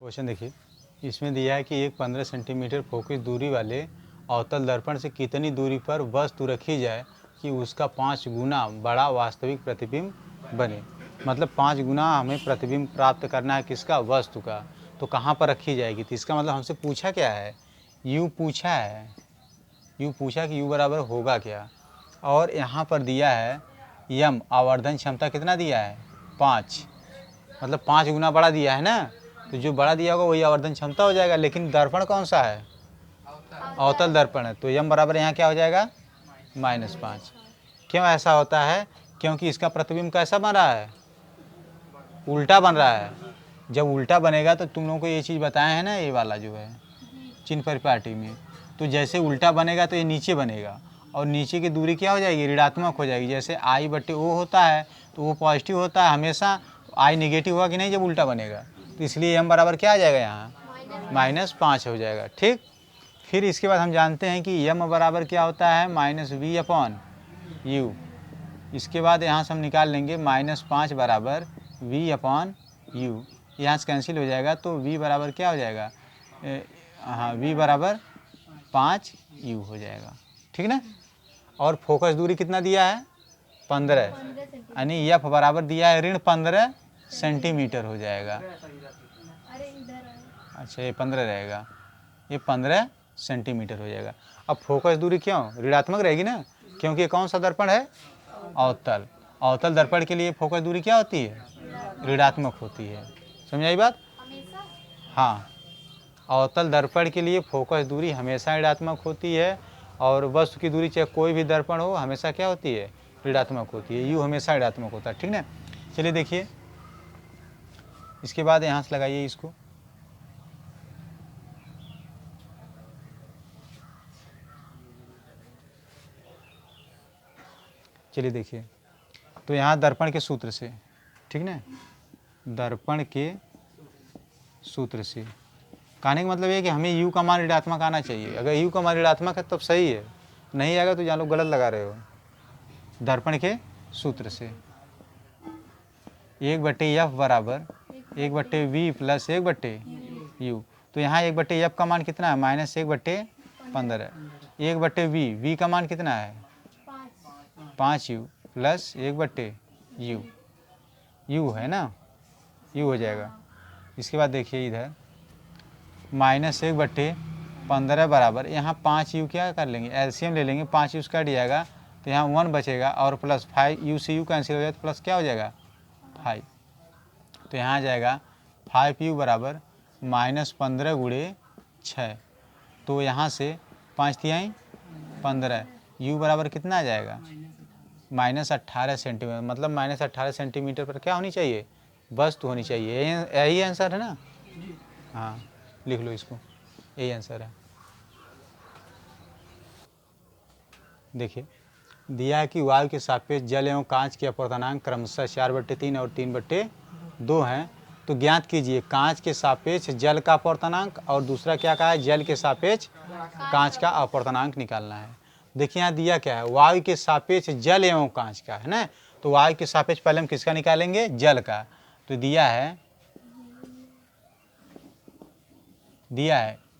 Question देखिए, इसमें दिया है कि एक 15 सेंटीमीटर फोकस दूरी वाले अवतल दर्पण से कितनी दूरी पर वस्तु रखी जाए कि उसका 5 गुना बड़ा वास्तविक प्रतिबिंब बने। मतलब 5 गुना हमें प्रतिबिंब प्राप्त करना है किसका, वस्तु का। तो कहाँ पर रखी जाएगी, तो इसका मतलब हमसे पूछा क्या है, यू पूछा है, यू पूछा कि यू बराबर होगा क्या। और यहाँ पर दिया है यम आवर्धन क्षमता कितना दिया है, 5, मतलब 5 गुना बड़ा दिया है ना। तो जो बड़ा दिया होगा वही आवर्धन क्षमता हो जाएगा। लेकिन दर्पण कौन सा है, अवतल दर्पण है, तो यम बराबर यहाँ क्या हो जाएगा, -5। क्यों ऐसा होता है, क्योंकि इसका प्रतिबिंब कैसा बन रहा है, उल्टा बन रहा है। जब उल्टा बनेगा तो तुम लोगों को ये चीज़ बताया है ना, ये वाला जो है चिन्ह परिपाटी में, तो जैसे उल्टा बनेगा तो ये नीचे बनेगा और नीचे की दूरी क्या हो जाएगी, ऋणात्मक हो जाएगी। जैसे I/O होता है तो वो पॉजिटिव होता है हमेशा, I नेगेटिव होगा कि नहीं जब उल्टा बनेगा। तो इसलिए m बराबर क्या आ जाएगा यहाँ, -5 हो जाएगा। ठीक, फिर इसके बाद हम जानते हैं कि m बराबर क्या होता है, -v/u। इसके बाद यहाँ से हम निकाल लेंगे -5 बराबर v/u, यहाँ से कैंसिल हो जाएगा तो v बराबर क्या हो जाएगा, हाँ v बराबर 5u हो जाएगा। ठीक ना। और फोकस दूरी कितना दिया है, 15, यानी f बराबर दिया है ऋण 15 सेंटीमीटर हो जाएगा। अच्छा ये 15 रहेगा, ये 15 सेंटीमीटर हो जाएगा। अब फोकस दूरी क्यों ऋणात्मक रहेगी ना, क्योंकि ये कौन सा दर्पण है, अवतल। अवतल दर्पण के लिए फोकस दूरी क्या होती है, ऋणात्मक होती है। समझ आई बात। हाँ, अवतल दर्पण के लिए फोकस दूरी हमेशा ऋणात्मक होती है और वस्तु की दूरी चाहे कोई भी दर्पण हो हमेशा क्या होती है, ऋणात्मक होती है। यू हमेशा ऋणात्मक होता है। ठीक ना। चलिए देखिए, इसके बाद यहाँ से लगाइए इसको, चलिए देखिए, तो यहाँ दर्पण के सूत्र से, ठीक ना, दर्पण के सूत्र से कहने का मतलब ये कि हमें यू का मान ऋणात्मक आना चाहिए। अगर यू का मान ऋणात्मक है तब सही है, नहीं आएगा तो यहाँ लोग गलत लगा रहे हो। दर्पण के सूत्र से 1/f बराबर 1/v प्लस 1/u। तो यहाँ 1/f का मान कितना है, -1/15। 1/v, v का मान कितना है, 5u प्लस 1/u, u है ना, u हो जाएगा। इसके बाद देखिए इधर -1/15 बराबर यहाँ 5u क्या कर लेंगे, एलसीएम ले लेंगे, 5u कट जाएगा तो यहाँ 1 बचेगा और प्लस 5u से u कैंसिल हो जाए तो प्लस क्या हो जाएगा, 5। तो यहाँ आ जाएगा 5u बराबर -15 गुणे 6। तो यहाँ से 5 तिहाई 15, u बराबर कितना आ जाएगा, -18 सेंटीमीटर। मतलब -18 सेंटीमीटर पर क्या होनी चाहिए, वस्तु होनी चाहिए। यही आंसर है ना। हाँ लिख लो इसको, यही आंसर है। देखिए दिया है कि वायु के सापेक्ष जल एवं कांच के अपवर्तनांक क्रमशः 4/3 और 3/2 हैं। तो ज्ञात कीजिए कांच के सापेक्ष जल का अपवर्तनांक और दूसरा क्या कहा है, जल के सापेक्ष कांच का अपवर्तनांक निकालना है। देखिए यहाँ दिया क्या है, वायु के सापेक्ष जल एवं कांच का है ना। तो वायु के सापेक्ष पहले हम किसका निकालेंगे, जल का। तो दिया है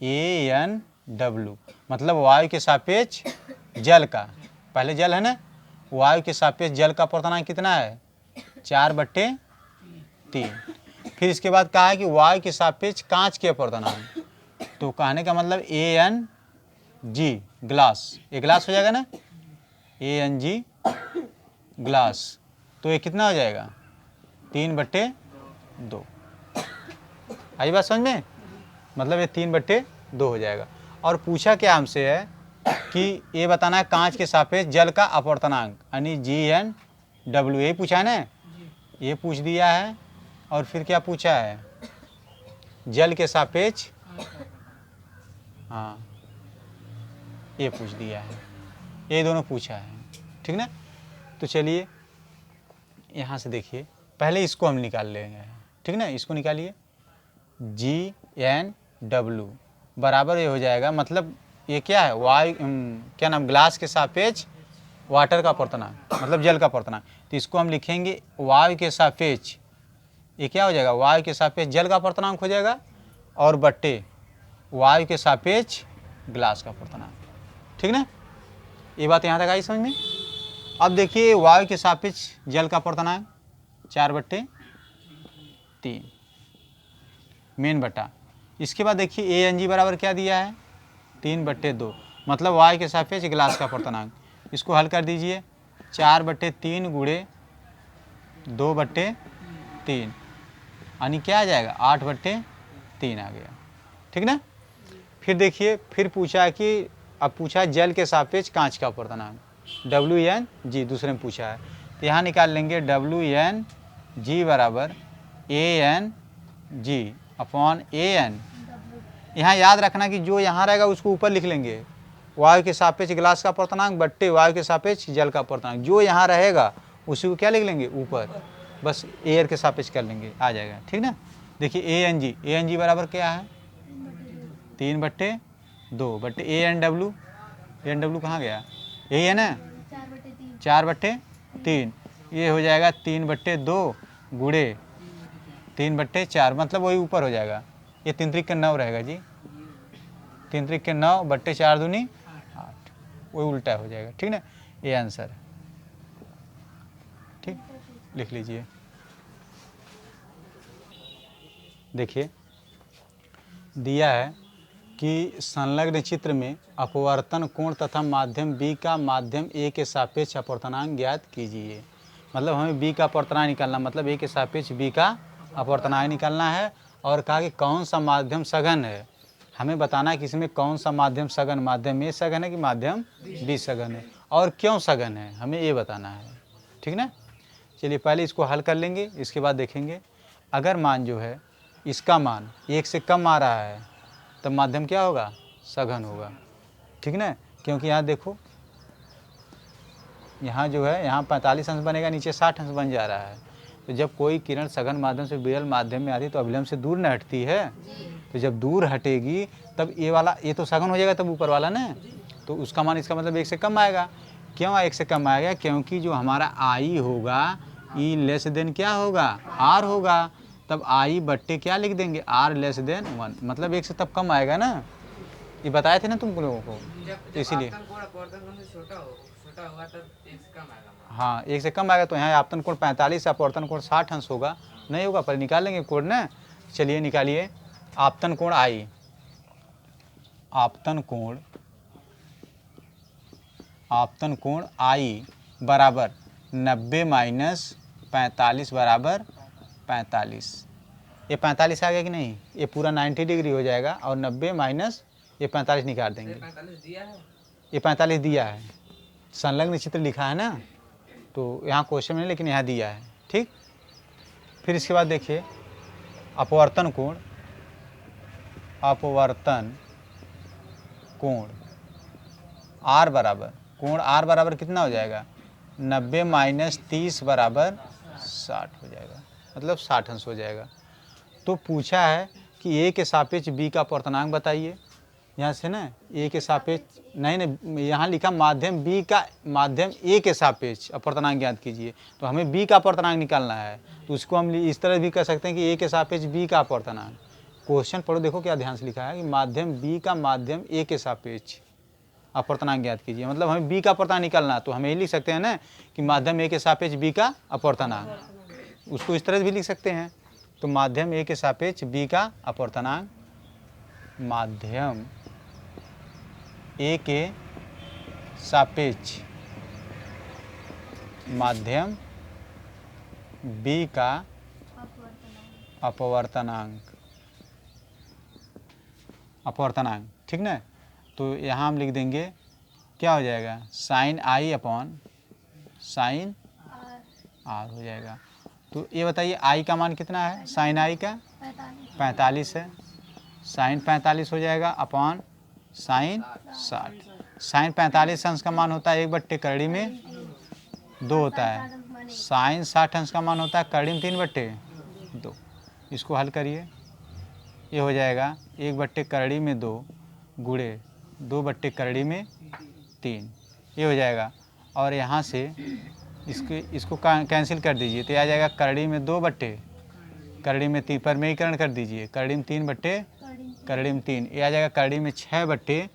AnW, मतलब वायु के सापेक्ष जल का, पहले जल है ना, वायु के सापेक्ष जल का अपवर्तनांक कितना है, 4/3। फिर इसके बाद कहा है कि वायु के सापेक्ष कांच के अपवर्तनांक। तो कहने का मतलब AnG ग्लास, ये ग्लास हो जाएगा ना, AnG ग्लास। तो ये कितना हो जाएगा, 3/2। आई बात समझ में, मतलब ये 3/2 हो जाएगा। और पूछा क्या हमसे है कि ये बताना है कांच के सापेक्ष जल का अपवर्तनांक, यानी GnW, यही पूछा है ना, ये पूछ दिया है। और फिर क्या पूछा है, जल के सापेक्ष, हाँ ये पूछ दिया है, ये दोनों पूछा है। ठीक ना। तो चलिए यहाँ से देखिए, पहले इसको हम निकाल लेंगे। ठीक ना, इसको निकालिए, Gn W बराबर ये हो जाएगा, मतलब ये क्या है, वायु क्या नाम, ग्लास के सापेक्ष वाटर का अपवर्तनांक, मतलब जल का अपवर्तनांक। तो इसको हम लिखेंगे वायु के सापेक्ष, ये क्या हो जाएगा, वायु के सापेक्ष जल का अपवर्तनांक हो जाएगा। और बट्टे वायु के सापेक्ष ग्लास का अपर्तनांक। ठीक ना, ये बात यहाँ तक आई समझ में। अब देखिए वायु के सापेक्ष जल का अपर्तनांक 4/3 मेन बटा। इसके बाद देखिए ANG बराबर क्या दिया है 3/2, मतलब वायु के सापेक्ष ग्लास का अपर्तनांक। इसको हल कर दीजिए 4/3 गुणे 2/3 यानी क्या आ जाएगा 8/3 आ गया। ठीक ना। फिर देखिए फिर पूछा कि अब पूछा जल के सापेक्ष कांच का अपर्तनांक WNG दूसरे में पूछा है, तो यहाँ निकाल लेंगे WNG बराबर ANG अपॉन AN। यहाँ याद रखना कि जो यहाँ रहेगा उसको ऊपर लिख लेंगे, वायु के सापेक्ष ग्लास का अपर्तनांक बट्टे वायु के सापेक्ष जल का अपर्तनांक, जो यहाँ रहेगा उसी को क्या लिख लेंगे ऊपर, बस एयर के सापेक्ष कर लेंगे आ जाएगा। ठीक ना। देखिए ANG बराबर क्या है 3/2 बट्टे ANW कहाँ गया, यही है ना 4/3, ये हो जाएगा 3/2 गुणे 3/4, मतलब वही ऊपर हो जाएगा। ये 3 त्रिक के 9 रहेगा जी, 3 त्रिक के 9 बट्टे 4 दूनी 8, वही उल्टा हो जाएगा। ठीक ना, ये आंसर है। ठीक, लिख लीजिए। देखिए दिया है कि संलग्न चित्र में अपवर्तन कोण तथा माध्यम B का माध्यम A के सापेक्ष अपर्तनांक ज्ञात कीजिए। मतलब हमें B का अपर्तनांक निकालना, मतलब A के सापेक्ष B का अपर्तनांक निकालना है। और कहा कि कौन सा माध्यम सघन है, हमें बताना है कि इसमें कौन सा माध्यम सघन, माध्यम A सघन है कि माध्यम B सघन है, और क्यों सघन है हमें ये बताना है। ठीक ना। चलिए पहले इसको हल कर लेंगे, इसके बाद देखेंगे। अगर मान जो है इसका मान 1 से कम आ रहा है तब माध्यम क्या होगा, सघन होगा। ठीक ना, क्योंकि यहाँ देखो यहाँ जो है यहाँ 45 अंश बनेगा, नीचे 60 अंश बन जा रहा है। तो जब कोई किरण सघन माध्यम से विरल माध्यम में आती है तो अभिलंब से दूर न हटती है, तो जब दूर हटेगी तब ये वाला ये तो सघन हो जाएगा, तब ऊपर वाला ना, तो उसका मान इसका मतलब 1 से कम आएगा। क्यों 1 से कम आएगा, क्योंकि जो हमारा I होगा E लेस देन क्या होगा R होगा, तब I बट्टे क्या लिख देंगे R लेस देन 1, मतलब 1 से तब कम आएगा ना, ये बताए थे ना तुम लोगों को, तो इसीलिए हाँ 1 से कम आएगा। तो यहाँ आपतन कोण 45 है, अपवर्तन कोण 60 अंश होगा, नहीं होगा पर निकाल लेंगे कोण ना। चलिए निकालिए आपतन कोण I, आपतन कोण I बराबर 90 माइनस 45 बराबर 45। ये 45 आ गया कि नहीं, ये पूरा 90 डिग्री हो जाएगा, और 90 माइनस ये 45 निकाल देंगे। ये 45 दिया है, संलग्न चित्र लिखा है ना, तो यहाँ क्वेश्चन में नहीं लेकिन यहाँ दिया है। ठीक, फिर इसके बाद देखिए अपवर्तन कोण R बराबर, कोण R बराबर कितना हो जाएगा 90 माइनस 30 बराबर 60 हो जाएगा, मतलब 60 अंश हो जाएगा। तो पूछा है कि A के सापेक्ष B का अपर्तनांक बताइए। यहाँ से ना A के सापेक्ष नहीं, यहाँ लिखा माध्यम B का माध्यम A के सापेक्ष अपर्तनांक ज्ञात कीजिए, तो हमें B का अपर्तनांक निकालना है। तो उसको हम इस तरह भी कर सकते हैं कि A के सापेक्ष B का अपर्तनांक। क्वेश्चन पढ़ो, देखो क्या ध्यान से लिखा है कि माध्यम B का माध्यम A के सापेक्ष अपर्तनांक ज्ञात कीजिए, मतलब हमें B का अपर्तनांक निकालना है। तो हमें ये लिख सकते हैं ना कि माध्यम A के सापेक्ष B का अपर्तनांक, उसको इस तरह भी लिख सकते हैं। तो माध्यम A के सापेक्ष B का अपर्तनांक, माध्यम A के सापेक्ष माध्यम B का अपवर्तनांक। ठीक ना, तो यहाँ हम लिख देंगे क्या हो जाएगा sine I upon sine R हो जाएगा। तो ये बताइए I का मान कितना है, साइन I का 45 है, साइन 45 हो जाएगा अपॉन साइन 60। साइन 45 अंश का मान होता है 1/करड़ी में 2 होता है, साइन 60 अंश का मान होता है करड़ी में 3/2। इसको हल करिए, ये हो जाएगा 1/करड़ी में 2 गुणे 2/करड़ी में 3, ये हो जाएगा। और यहाँ से इसको कैंसिल कर दीजिए, तो आ जाएगा करड़ी में 2/करड़ी में 3 पर मेयीकरण कर दीजिए, करड़ी में 3/2 करड़ी में 3, ये आ जाएगा करड़ी में 6/3।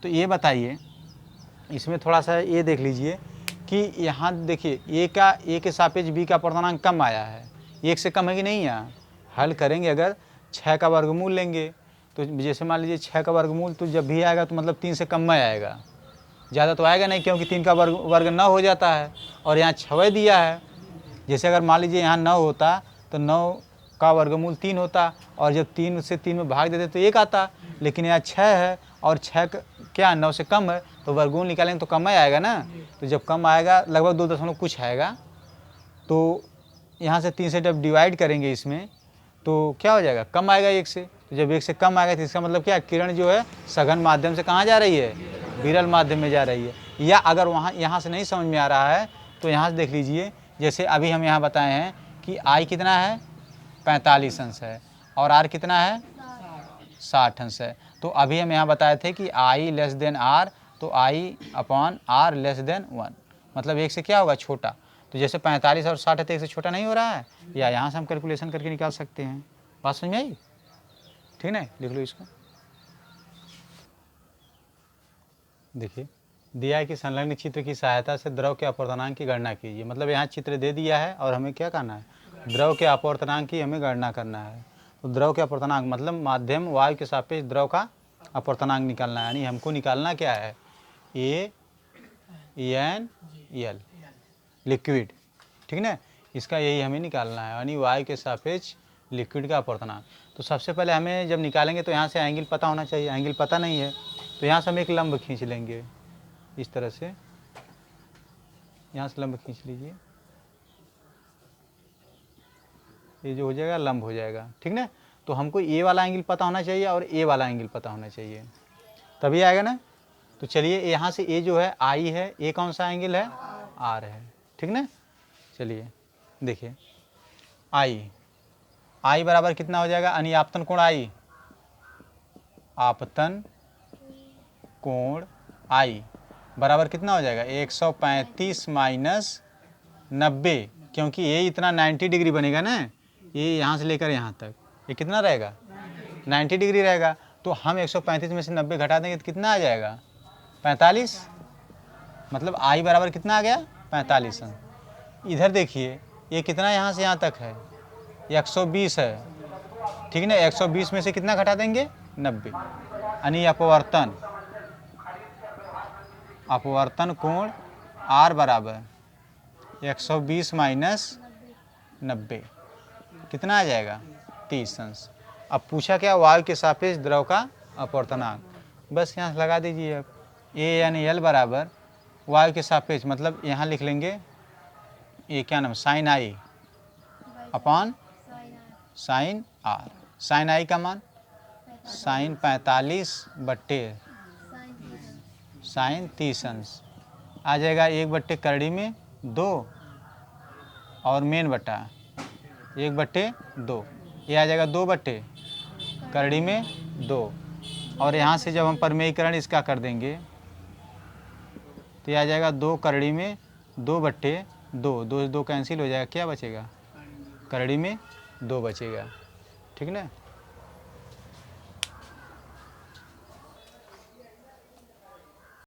तो ये बताइए, इसमें थोड़ा सा ये देख लीजिए कि यहाँ देखिए ए के सापेक्ष बी का अपूर्णांक कम आया है, 1 से कम है कि नहीं। यहाँ हल करेंगे, अगर 6 का वर्गमूल लेंगे तो जैसे मान लीजिए 6 का वर्गमूल तो जब भी आएगा तो मतलब 3 से कम में आएगा, ज़्यादा तो आएगा नहीं, क्योंकि 3 का वर्ग 9 हो जाता है और यहाँ 6 दिया है। जैसे अगर मान लीजिए यहाँ 9 होता तो 9 का वर्गमूल 3 होता, और जब 3 से 3 में भाग देते तो 1 आता, लेकिन यहाँ 6 है और 6 क्या 9 से कम है, तो वर्गमूल निकालेंगे तो कम ही आएगा ना। तो जब कम आएगा लगभग 2 दशमलव कुछ आएगा, तो यहाँ से 3 से जब डिवाइड करेंगे इसमें तो क्या हो जाएगा, कम आएगा 1 से। तो जब 1 से कम आएगा तो इसका मतलब क्या, किरण जो है सघन माध्यम से कहाँ जा रही है, विरल माध्यम में जा रही है। या अगर यहाँ से नहीं समझ में आ रहा है तो यहाँ से देख लीजिए, जैसे अभी हम यहाँ बताए हैं कि आई कितना है 45 अंश है और आर कितना है 60 अंश है। तो अभी हम यहाँ बताए थे कि आई लेस देन आर, तो आई अपॉन आर लेस देन 1, मतलब 1 से क्या होगा, छोटा। तो जैसे 45 और 60 है तो 1 से छोटा नहीं हो रहा है, या यहाँ से हम कैलकुलेशन करके निकाल सकते हैं। बात समझ में आई, ठीक है, लिख लो इसको। देखिए दिया है कि संलग्न चित्र की सहायता से द्रव के अपवर्तनांक की गणना कीजिए। मतलब यहाँ चित्र दे दिया है और हमें क्या करना है, द्रव के अपवर्तनांक की हमें गणना करना है। तो द्रव के अपवर्तनांक मतलब माध्यम वायु के सापेक्ष द्रव का अपवर्तनांक निकालना है, यानी हमको निकालना क्या है, ANL लिक्विड, ठीक ना, इसका यही हमें निकालना है, यानी वायु के सापेक्ष लिक्विड का अपवर्तनांक। तो सबसे पहले हमें जब निकालेंगे तो यहाँ से एंगल पता होना चाहिए, एंगल पता नहीं है तो यहाँ से हम एक लंब खींच लेंगे, इस तरह से यहाँ से लंब खींच लीजिए, ये जो हो जाएगा लंब हो जाएगा, ठीक ना। तो हमको ए वाला एंगल पता होना चाहिए और ए वाला एंगल पता होना चाहिए, तभी आएगा ना। तो चलिए यहाँ से ए जो है आई है, ए कौन सा एंगल है, आर है, ठीक ना। चलिए देखिए आई बराबर कितना हो जाएगा, यानी आपतन कोण आई, आपतन कोण आई बराबर कितना हो जाएगा 135 माइनस 90, क्योंकि ये इतना 90 डिग्री बनेगा ना, ये यहाँ से लेकर यहाँ तक ये कितना रहेगा 90 डिग्री रहेगा। तो हम 135 में से 90 घटा देंगे तो कितना आ जाएगा 45, मतलब आई बराबर कितना आ गया 45। इधर देखिए ये कितना यहाँ से यहाँ तक है, 120 है, ठीक ना। 120 में से कितना घटा देंगे 90, यानी अपवर्तन कोण आर बराबर 120 माइनस 90 कितना आ जाएगा 30 अंश। अब पूछा क्या, वायु के सापेक्ष द्रव का अपवर्तनांक, बस यहाँ से लगा दीजिए। अब ANL बराबर वायु के सापेक्ष, मतलब यहाँ लिख लेंगे ये क्या नाम, sine I upon sine R. Sine I का मान साइन 45/साइन 30 अंश आ जाएगा, 1/करड़ी में 2 और मेन बटा 1/2, ये आ जाएगा 2/करड़ी में 2, और यहाँ से जब हम परमेयीकरण इसका कर देंगे तो ये आ जाएगा 2 करड़ी में 2/2, 2 कैंसिल हो जाएगा, क्या बचेगा, करड़ी में 2 बचेगा, ठीक ना।